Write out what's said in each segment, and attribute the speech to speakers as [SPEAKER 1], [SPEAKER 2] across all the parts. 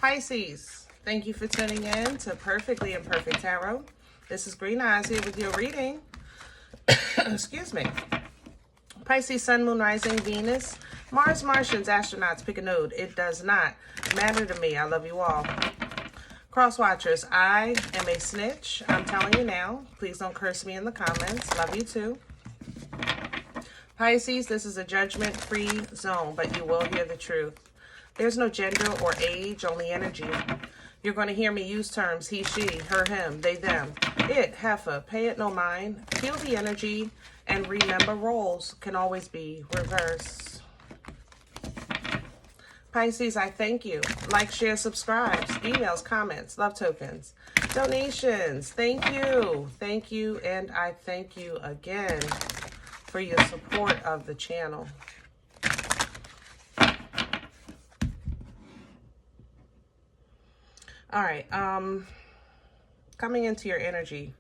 [SPEAKER 1] Pisces, thank you for tuning in to Perfectly Imperfect Tarot. This is Green Eyes here with your reading. Excuse me. Pisces, Sun, Moon, Rising, Venus, Mars, Martians, astronauts, pick a node. It does not matter to me. I love you all. Cross watchers, I am a snitch. I'm telling you now. Please don't curse me in the comments. Love you too. Pisces, this is a judgment-free zone, but you will hear the truth. There's no gender or age, only energy. You're going to hear me use terms he, she, her, him, they, them, it, heifer, pay it no mind. Feel the energy and remember roles can always be reversed. Pisces, I thank you. Like, share, subscribe, emails, comments, love tokens, donations. Thank you. Thank you. And I thank you again for your support of the channel. All right. Coming into your energy.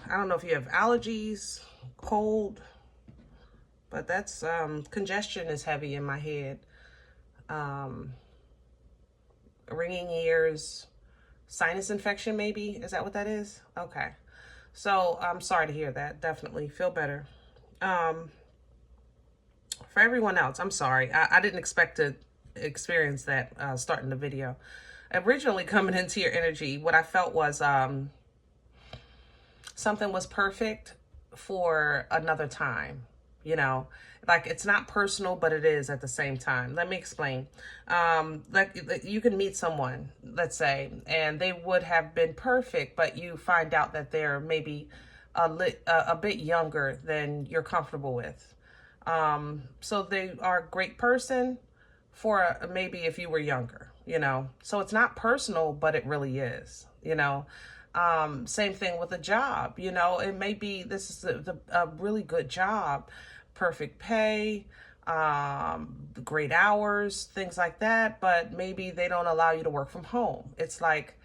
[SPEAKER 1] I don't know if you have allergies, cold, but that's congestion is heavy in my head. Ringing ears, sinus infection maybe. Is that what that is? Okay. So I'm sorry to hear that. Definitely feel better. For everyone else, I'm sorry. I didn't expect to experience that starting the video. Originally coming into your energy, what I felt was something was perfect for another time. You know, like it's not personal, but it is at the same time. Let me explain. Like you can meet someone, let's say, and they would have been perfect, but you find out that they're maybe a bit younger than you're comfortable with. So they are a great person for maybe if you were younger, you know. So it's not personal, but it really is, you know. Same thing with a job, you know. It may be this is a really good job. Perfect pay, great hours, things like that, but maybe they don't allow you to work from home. It's like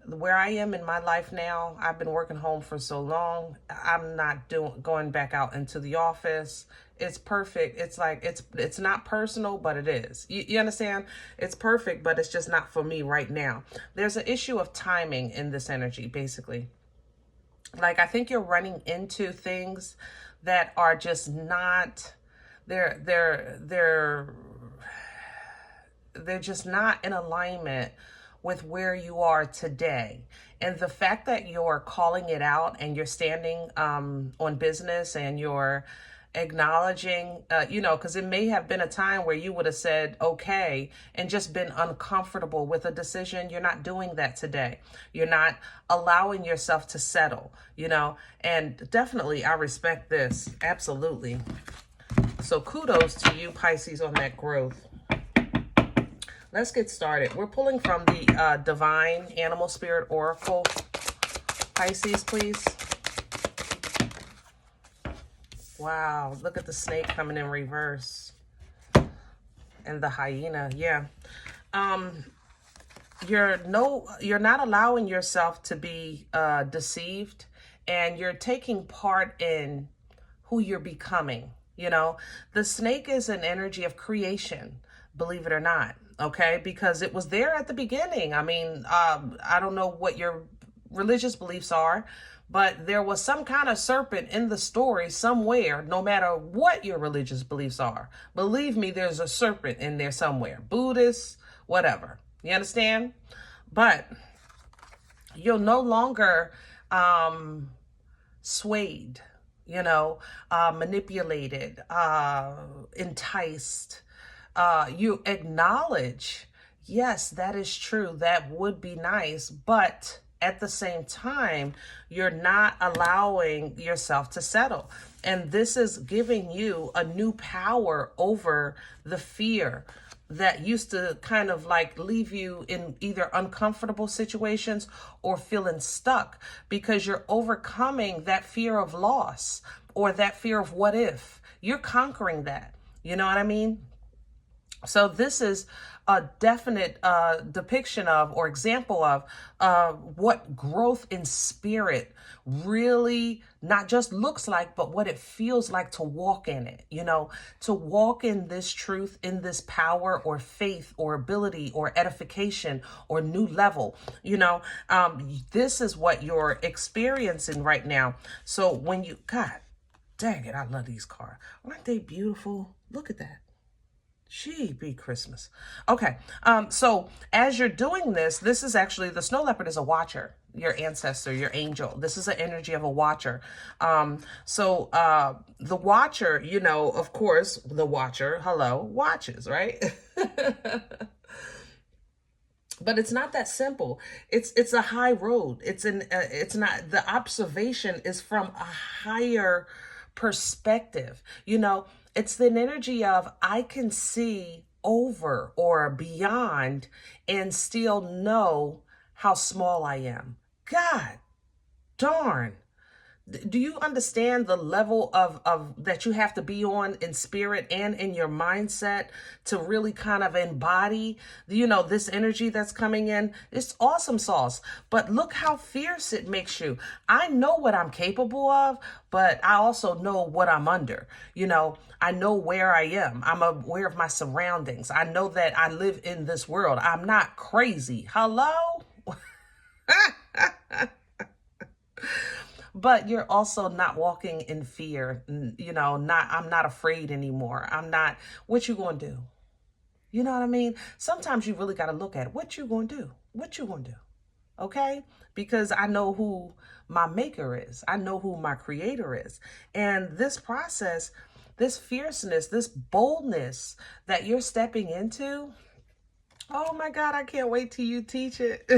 [SPEAKER 1] where I am in my life now, I've been working home for so long. I'm not going back out into the office. It's perfect. It's like, it's not personal, but it is. You understand? It's perfect, but it's just not for me right now. There's an issue of timing in this energy, basically. Like, I think you're running into things that are just not, they're just not in alignment with where you are today. And the fact that you're calling it out and you're standing on business and you're acknowledging, you know, because it may have been a time where you would have said, okay, and just been uncomfortable with a decision. You're not doing that today. You're not allowing yourself to settle, you know, and definitely I respect this. Absolutely. So kudos to you, Pisces, on that growth. Let's get started. We're pulling from the Divine Animal Spirit Oracle. Pisces, please. Wow, look at the snake coming in reverse. And the hyena, yeah. You're not allowing yourself to be deceived, and you're taking part in who you're becoming, you know. The snake is an energy of creation, believe it or not, okay? Because it was there at the beginning. I mean, I don't know what your religious beliefs are, but there was some kind of serpent in the story somewhere, no matter what your religious beliefs are. Believe me, there's a serpent in there somewhere. Buddhist, whatever. You understand? But you're no longer swayed, you know, manipulated, enticed. You acknowledge, yes, that is true. That would be nice, but at the same time, you're not allowing yourself to settle. And this is giving you a new power over the fear that used to kind of like leave you in either uncomfortable situations or feeling stuck, because you're overcoming that fear of loss or that fear of what if. You're conquering that. You know what I mean? So this is a definite depiction of, or example of, what growth in spirit really not just looks like, but what it feels like to walk in it, you know, to walk in this truth, in this power or faith or ability or edification or new level, you know. This is what you're experiencing right now. So when you, God dang it, I love these cards. Aren't they beautiful? Look at that. She be Christmas. Okay. So as you're doing this, this is actually, the snow leopard is a watcher, your ancestor, your angel. This is an energy of a watcher. The watcher, you know, of course, the watcher, hello, watches, right? But it's not that simple. It's a high road. It's not, the observation is from a higher perspective. You know, it's an energy of, I can see over or beyond and still know how small I am. God darn. Do you understand the level of that you have to be on in spirit and in your mindset to really kind of embody, you know, this energy that's coming in? It's awesome sauce. But look how fierce it makes you. I know what I'm capable of, but I also know what I'm under. You know, I know where I am. I'm aware of my surroundings. I know that I live in this world. I'm not crazy. Hello? But you're also not walking in fear, you know, I'm not afraid anymore. I'm not, what you gonna do? You know what I mean? Sometimes you really got to look at it. What you gonna do? What you gonna do? Okay? Because I know who my maker is. I know who my creator is. And this process, this fierceness, this boldness that you're stepping into, oh my God, I can't wait till you teach it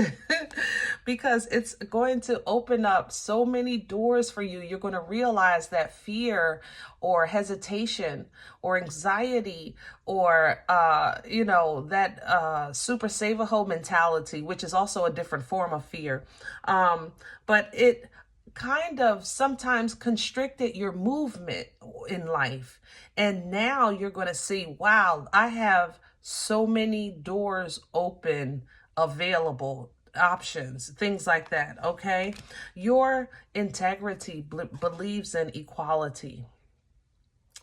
[SPEAKER 1] because it's going to open up so many doors for you. You're going to realize that fear or hesitation or anxiety or, you know, that super save-a-ho mentality, which is also a different form of fear. But it kind of sometimes constricted your movement in life. And now you're going to see, wow, I have so many doors open, available, options, things like that, okay? Your integrity believes in equality.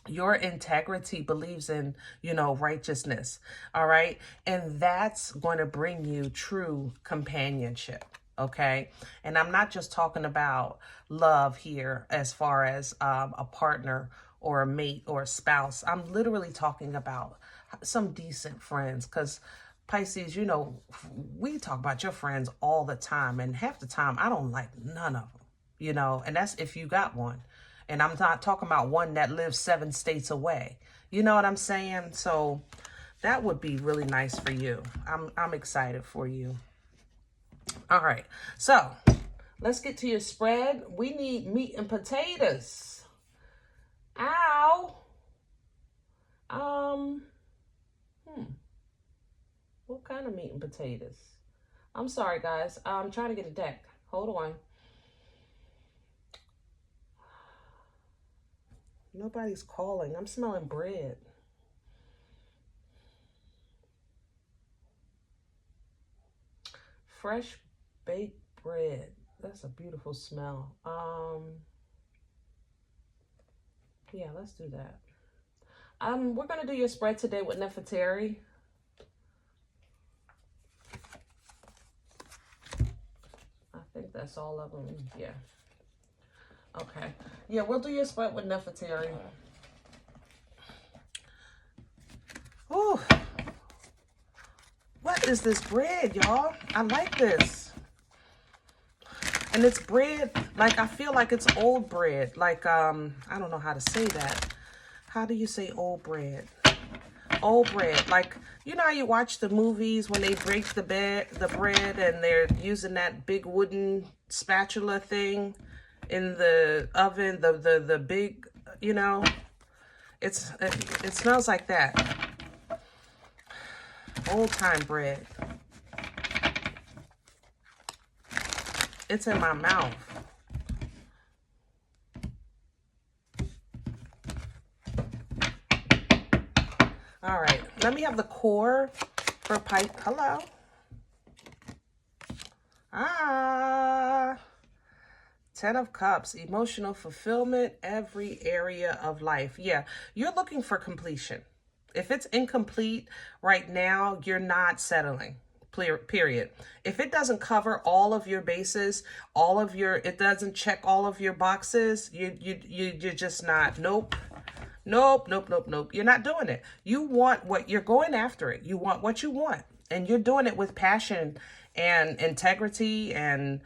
[SPEAKER 1] Your integrity believes in, you know, righteousness, all right? And that's going to bring you true companionship, okay? And I'm not just talking about love here as far as a partner or a mate or a spouse. I'm literally talking about some decent friends, because Pisces, you know, we talk about your friends all the time, and half the time I don't like none of them, you know, and that's if you got one. And I'm not talking about one that lives 7 states away. You know what I'm saying? So that would be really nice for you. I'm excited for you. All right. So let's get to your spread. We need meat and potatoes. Ow. What kind of meat and potatoes? I'm sorry, guys. I'm trying to get a deck. Hold on. Nobody's calling. I'm smelling bread. Fresh baked bread. That's a beautiful smell. Yeah, let's do that. We're going to do your spread today with Nefertari. I think that's all of them. Yeah. Okay. Yeah, we'll do your spread with Nefertari. Oh, what is this bread, y'all? I like this. And it's bread, like, I feel like it's old bread. Like, I don't know how to say that. How do you say old bread? Old bread. Like, you know how you watch the movies when they break the bread and they're using that big wooden spatula thing in the oven, the big, you know, it smells like that. Old time bread. It's in my mouth. All right. Let me have the core for Pisces. Hello. Ah. 10 of Cups, emotional fulfillment, every area of life. Yeah, you're looking for completion. If it's incomplete right now, you're not settling. Period. If it doesn't cover all of your bases, it doesn't check all of your boxes, you're just not. Nope. Nope, nope, nope, nope. You're not doing it. You want what you're going after it. You want what you want. And you're doing it with passion and integrity and,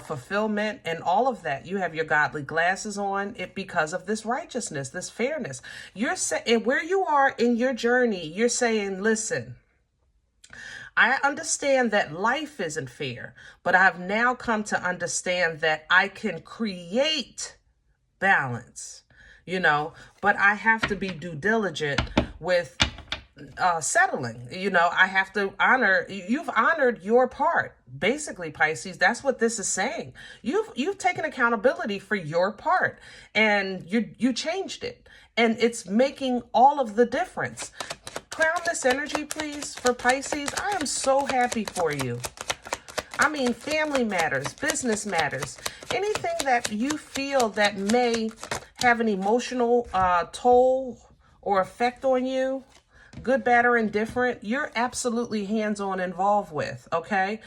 [SPEAKER 1] fulfillment and all of that. You have your godly glasses on it because of this righteousness, this fairness. You're saying where you are in your journey, you're saying, listen, I understand that life isn't fair, but I've now come to understand that I can create balance, but I have to be due diligent with settling. I have to you've honored your part. Basically, Pisces, that's what this is saying. You've taken accountability for your part and you changed it. And it's making all of the difference. Crown this energy, please, for Pisces. I am so happy for you. I mean, family matters, business matters, anything that you feel that may have an emotional toll or effect on you, good, bad, or indifferent, you're absolutely hands-on involved with, okay?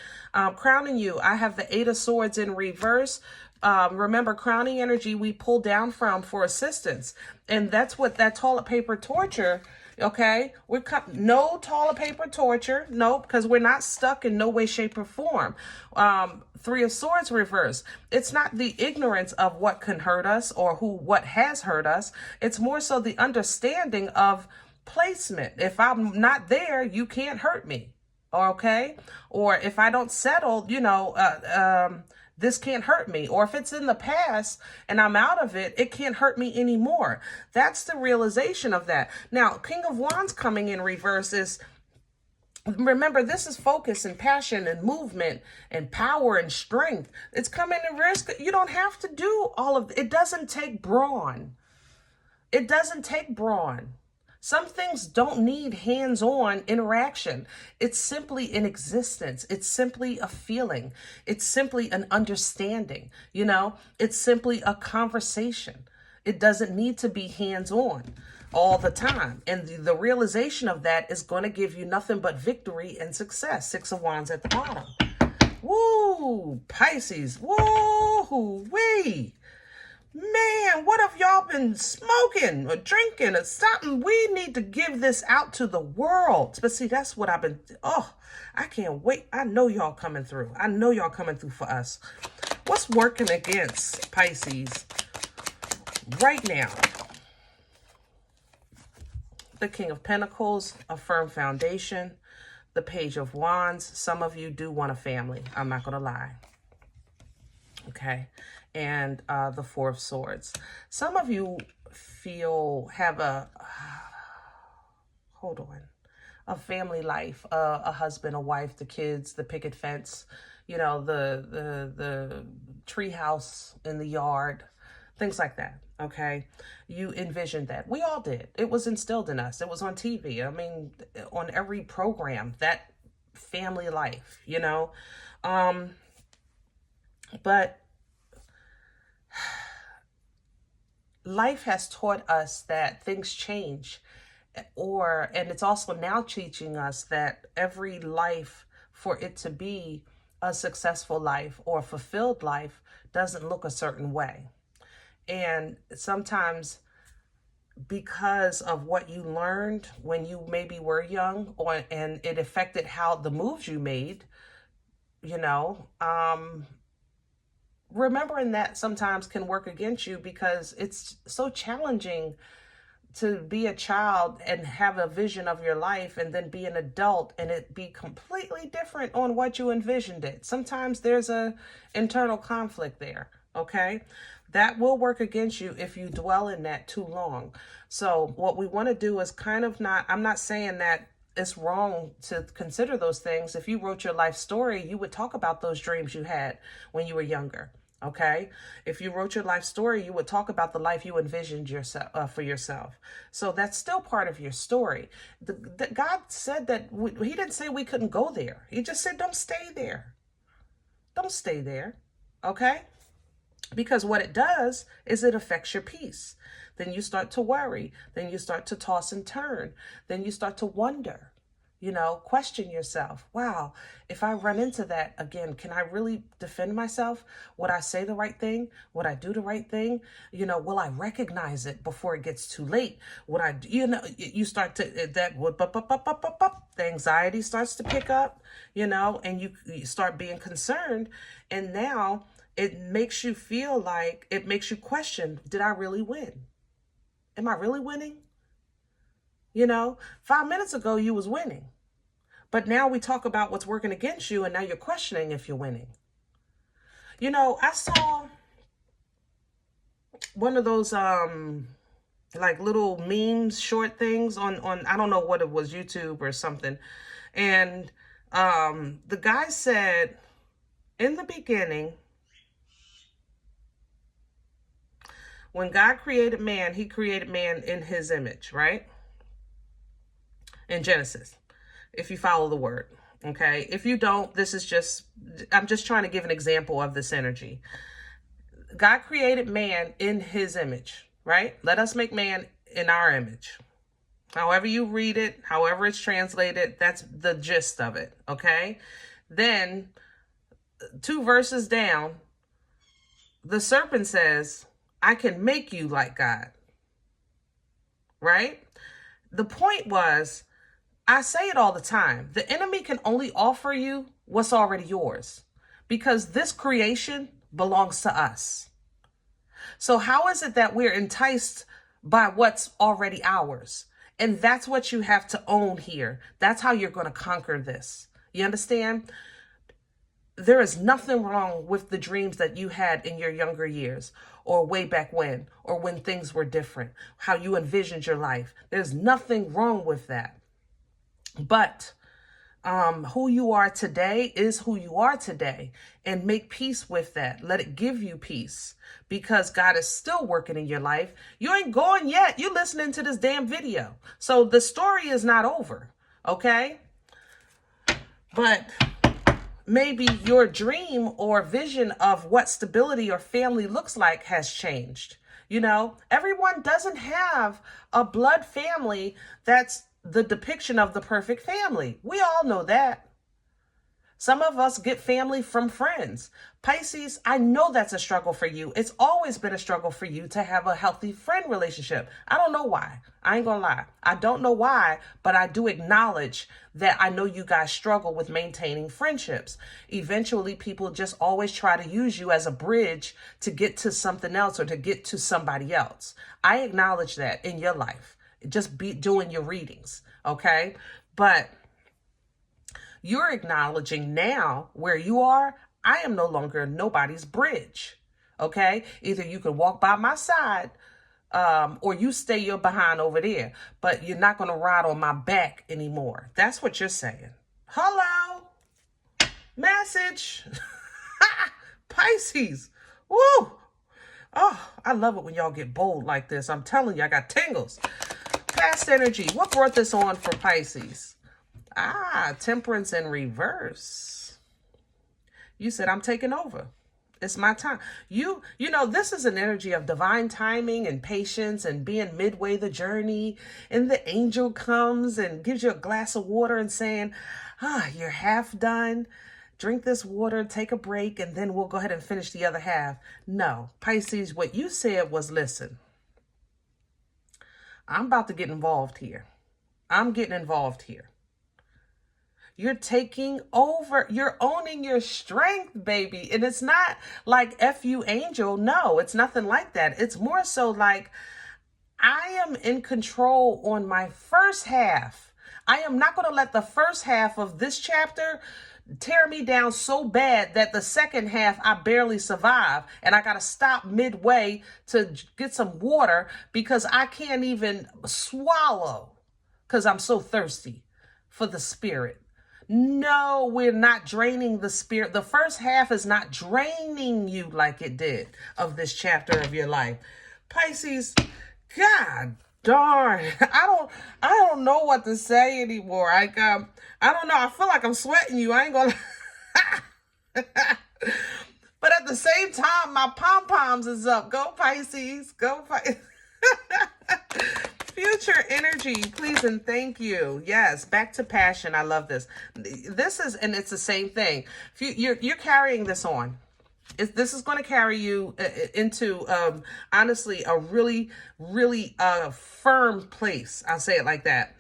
[SPEAKER 1] Crowning you, I have the 8 of Swords in reverse. Remember, crowning energy we pull down from for assistance. And that's what that toilet paper torture, okay? No toilet paper torture, nope, because we're not stuck in no way, shape, or form. 3 of Swords reverse. It's not the ignorance of what can hurt us or what has hurt us. It's more so the understanding of placement. If I'm not there, you can't hurt me. Okay? Or if I don't settle, this can't hurt me. Or if it's in the past and I'm out of it, it can't hurt me anymore. That's the realization of that. Now, King of Wands coming in reverse is, remember, this is focus and passion and movement and power and strength. It's coming in reverse. You don't have to do all of it. It doesn't take brawn. It doesn't take brawn. Some things don't need hands-on interaction. It's simply an existence. It's simply a feeling. It's simply an understanding. It's simply a conversation. It doesn't need to be hands-on all the time. And the realization of that is going to give you nothing but victory and success. 6 of Wands at the bottom. Woo! Pisces. Woo-hoo-wee! Man, what have y'all been smoking or drinking or something? We need to give this out to the world. But see, that's what I can't wait. I know y'all coming through. I know y'all coming through for us. What's working against Pisces right now? The King of Pentacles, a firm foundation. The Page of Wands. Some of you do want a family. I'm not going to lie. Okay. And the 4 of Swords. Some of you have a family life, a husband, a wife, the kids, the picket fence, the tree house in the yard, things like that. Okay, you envisioned that. We all did. It was instilled in us. It was on TV. I mean, on every program, that family life. But life has taught us that things change, and it's also now teaching us that every life, for it to be a successful life or fulfilled life, doesn't look a certain way. And sometimes because of what you learned when you maybe were young, and it affected how the moves you made, remembering that sometimes can work against you, because it's so challenging to be a child and have a vision of your life and then be an adult and it be completely different on what you envisioned it. Sometimes there's a internal conflict there, okay? That will work against you if you dwell in that too long. So what we want to do is I'm not saying that it's wrong to consider those things. If you wrote your life story, you would talk about those dreams you had when you were younger. Okay, if you wrote your life story, you would talk about the life you envisioned yourself for yourself. So that's still part of your story. God said that He didn't say we couldn't go there. He just said, don't stay there. Don't stay there. Okay, because what it does is it affects your peace. Then you start to worry. Then you start to toss and turn. Then you start to wonder. Question yourself. Wow, if I run into that again, can I really defend myself? Would I say the right thing? Would I do the right thing? Will I recognize it before it gets too late? Would I, you start to, the anxiety starts to pick up, and you start being concerned. And now it makes you feel like, it makes you question, did I really win? Am I really winning? 5 minutes ago, you was winning. But now we talk about what's working against you, and now you're questioning if you're winning. I saw one of those like little memes, short things on I don't know what it was, YouTube or something. And the guy said, in the beginning, when God created man, he created man in his image, right? In Genesis, if you follow the word, okay? If you don't, I'm just trying to give an example of this energy. God created man in his image, right? Let us make man in our image. However you read it, however it's translated, that's the gist of it, okay? Then 2 verses down, the serpent says, I can make you like God, right? The point was, I say it all the time, the enemy can only offer you what's already yours, because this creation belongs to us. So how is it that we're enticed by what's already ours? And that's what you have to own here. That's how you're going to conquer this. You understand? There is nothing wrong with the dreams that you had in your younger years, or way back when, or when things were different, how you envisioned your life. There's nothing wrong with that. But who you are today is who you are today, and make peace with that. Let it give you peace, because God is still working in your life. You ain't going yet. You're listening to this damn video. So the story is not over, okay? But maybe your dream or vision of what stability or family looks like has changed. Everyone doesn't have a blood family that's the depiction of the perfect family. We all know that. Some of us get family from friends. Pisces, I know that's a struggle for you. It's always been a struggle for you to have a healthy friend relationship. I don't know why. I ain't gonna lie. I don't know why, but I do acknowledge that I know you guys struggle with maintaining friendships. Eventually, people just always try to use you as a bridge to get to something else or to get to somebody else. I acknowledge that in your life. Just be doing your readings, okay? But you're acknowledging now where you are, I am no longer nobody's bridge, okay? Either you can walk by my side or you stay your behind over there, but you're not going to ride on my back anymore. That's what you're saying. Hello? Message. Pisces. Woo! Oh, I love it when y'all get bold like this. I'm telling you, I got tingles. Past energy. What brought this on for Pisces? Temperance in reverse. You said, I'm taking over. It's my time. You know, this is an energy of divine timing and patience and being midway the journey. And the angel comes and gives you a glass of water and saying, you're half done. Drink this water, take a break, and then we'll go ahead and finish the other half. No, Pisces, what you said was, listen, I'm about to get involved here. I'm getting involved here. You're taking over. You're owning your strength, baby. And it's not like F you angel. No, it's nothing like that. It's more so like I am in control on my first half. I am not going to let the first half of this chapter tear me down so bad that the second half I barely survive and I got to stop midway to get some water because I can't even swallow because I'm so thirsty for the spirit. No, we're not draining the spirit. The first half is not draining you like it did of this chapter of your life. Pisces, God darn. I don't know what to say anymore. Like, I don't know. I feel like I'm sweating you. I ain't gonna but at the same time, my pom-poms is up. Go Pisces. Go Pisces. Future energy, please and thank you. Yes, back to passion. I love this. This is, and it's the same thing. You're carrying this on. This is going to carry you into, honestly, a really, really firm place. I'll say it like that.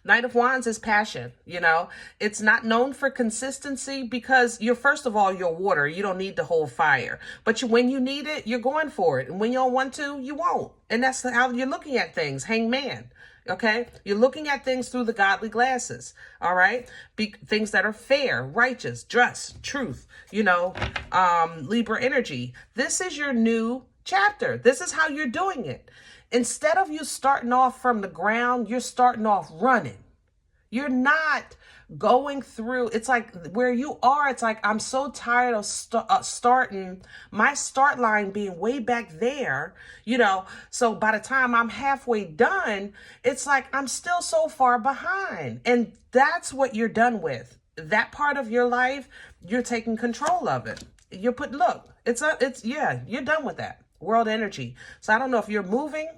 [SPEAKER 1] Knight of Wands is passion, you know. It's not known for consistency because first of all, you're water. You don't need to hold fire. But when you need it, you're going for it. And when you don't want to, you won't. And that's how you're looking at things. Hangman. Okay? You're looking at things through the godly glasses. All right? Things that are fair, righteous, just, truth, you know, Libra energy. This is your new chapter. This is how you're doing it. Instead of you starting off from the ground, you're starting off running. You're not going through. It's like where you are. It's like, I'm so tired of starting my start line being way back there, you know. So by the time I'm halfway done, it's like I'm still so far behind. And that's what you're done with. That part of your life, you're taking control of it. You're you're done with that. World energy. So I don't know if you're moving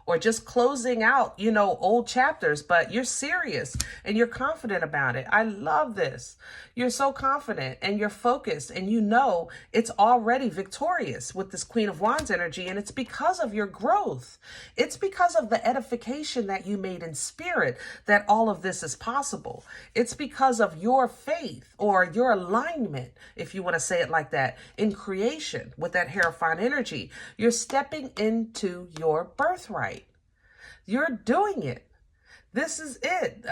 [SPEAKER 1] or just closing out, you know, old chapters, but you're serious and you're confident about it. I love this. You're so confident and you're focused and you know it's already victorious with this Queen of Wands energy, and it's because of your growth. It's because of the edification that you made in spirit that all of this is possible. It's because of your faith or your alignment, if you want to say it like that, in creation with that Hierophant energy. You're stepping into your birthright. You're doing it. This is it.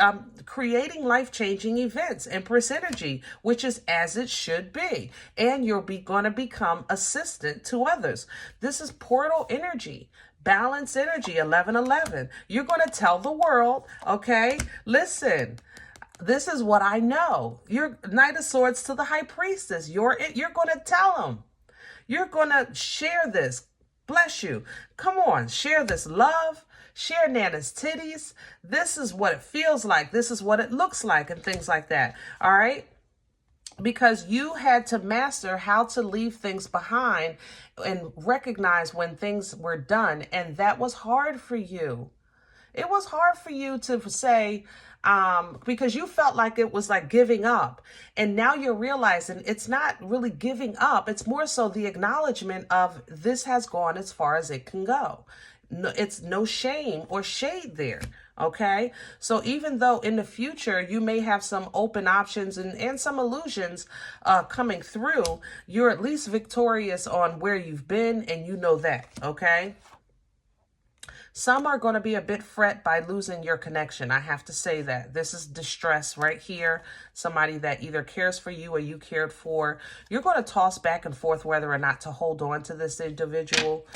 [SPEAKER 1] Creating life-changing events, Empress energy, which is as it should be. And you're going to become assistant to others. This is portal energy, balance energy, 1111. You're going to tell the world, okay, listen, this is what I know. You're Knight of Swords to the High Priestess. You're going to tell them. You're going to share this. Bless you. Come on, share this love. Share Nana's titties. This is what it feels like. This is what it looks like, and things like that. All right? Because you had to master how to leave things behind and recognize when things were done. And that was hard for you. It was hard for you to say, because you felt like it was like giving up. And now you're realizing it's not really giving up. It's more so the acknowledgement of this has gone as far as it can go. No, it's no shame or shade there. Okay. So even though in the future you may have some open options and some illusions coming through, you're at least victorious on where you've been, and you know that. Okay. Some are going to be a bit fret by losing your connection. I have to say that. This is distress right here. Somebody that either cares for you or you cared for. You're going to toss back and forth whether or not to hold on to this individual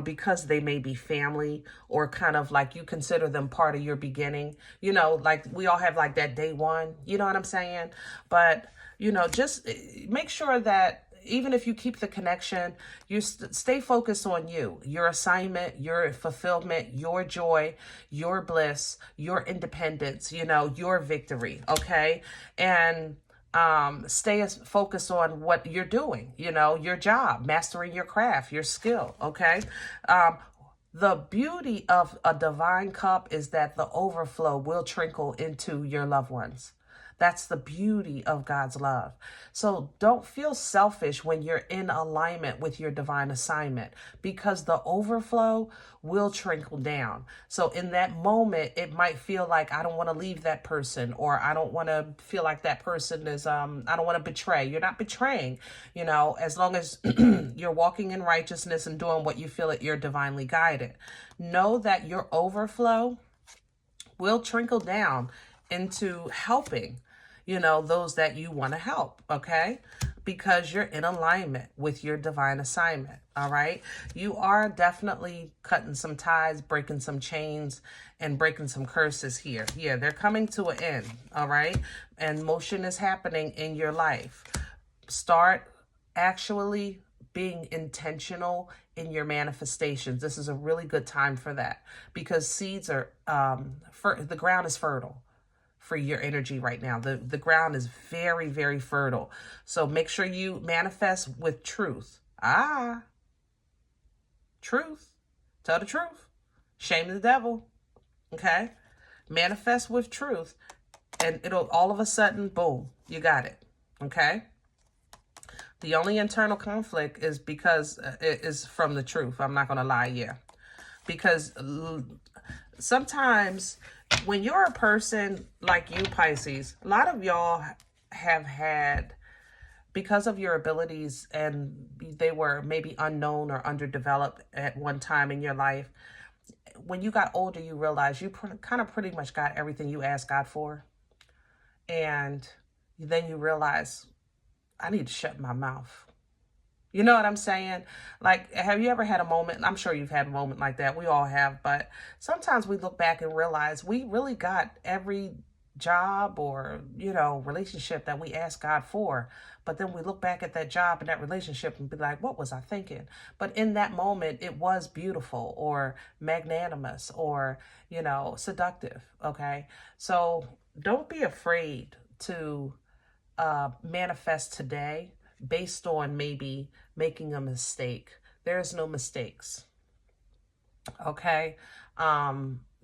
[SPEAKER 1] because they may be family, or kind of like you consider them part of your beginning. You know, like we all have like that day one. You know what I'm saying? But, you know, just make sure that even if you keep the connection, you stay focused on you, your assignment, your fulfillment, your joy, your bliss, your independence, you know, your victory. Okay. And stay focused on what you're doing, you know, your job, mastering your craft, your skill. Okay. The beauty of a divine cup is that the overflow will trickle into your loved ones. That's the beauty of God's love. So don't feel selfish when you're in alignment with your divine assignment, because the overflow will trickle down. So in that moment, it might feel like I don't want to leave that person, or I don't want to feel like that person is, I don't want to betray. You're not betraying, you know, as long as you're walking in righteousness and doing what you feel that you're divinely guided. Know that your overflow will trickle down into helping, you know, those that you want to help. Okay. because you're in alignment with your divine assignment. All right. You are definitely cutting some ties, breaking some chains, and breaking some curses here. Yeah, they're coming to an end. All right. And motion is happening in your life. Start actually being intentional in your manifestations. This is a really good time for that, because seeds are, the ground is fertile for your energy right now. The ground is very, very fertile. So make sure you manifest with truth. Truth. Tell the truth. Shame the devil. Okay? Manifest with truth. And it'll all of a sudden, boom, you got it. Okay? The only internal conflict is because it is from the truth. I'm not going to lie, yeah. Because sometimes when you're a person like you, Pisces, a lot of y'all have had, because of your abilities, and they were maybe unknown or underdeveloped at one time in your life, when you got older, you realized you kind of pretty much got everything you asked God for. And then you realize, I need to shut my mouth. You know what I'm saying? Like, have you ever had a moment? I'm sure you've had a moment like that. We all have. But sometimes we look back and realize we really got every job or, relationship that we asked God for. But then we look back at that job and that relationship and be like, what was I thinking? But in that moment, it was beautiful or magnanimous or, seductive. Okay. So don't be afraid to manifest today based on maybe making a mistake. There's no mistakes. Okay.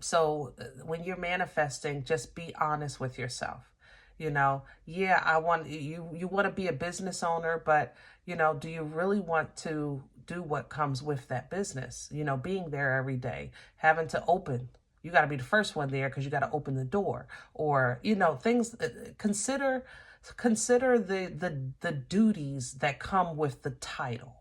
[SPEAKER 1] So when you're manifesting, just be honest with yourself. Yeah, I want you want to be a business owner, but do you really want to do what comes with that business? Being there every day, having to open. You got to be the first one there because you got to open the door, or things. Consider the duties that come with the title.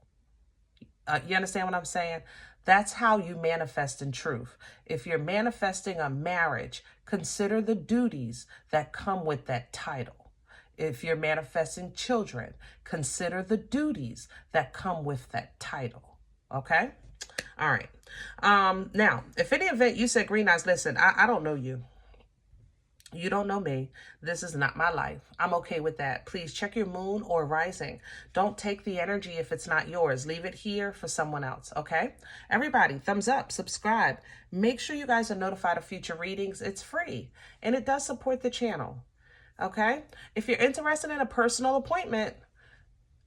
[SPEAKER 1] You understand what I'm saying? That's how you manifest in truth. If you're manifesting a marriage, consider the duties that come with that title. If you're manifesting children, consider the duties that come with that title. Okay? All right. Now, if any event you said, Green Eyes, listen, I don't know you. You don't know me. This is not my life. I'm okay with that. Please check your moon or rising. Don't take the energy if it's not yours. Leave it here for someone else, okay? Everybody, thumbs up, subscribe. Make sure you guys are notified of future readings. It's free, and it does support the channel, okay? If you're interested in a personal appointment,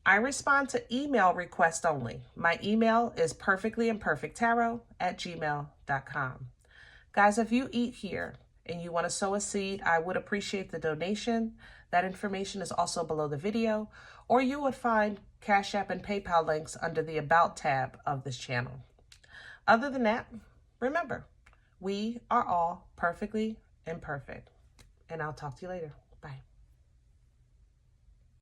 [SPEAKER 1] I respond to email requests only. My email is perfectlyimperfecttarot@gmail.com. Guys, if you eat here and you want to sow a seed, I would appreciate the donation. That information is also below the video, or you would find CashApp and PayPal links under the About tab of this channel. Other than that, remember, we are all perfectly imperfect, and I'll talk to you later.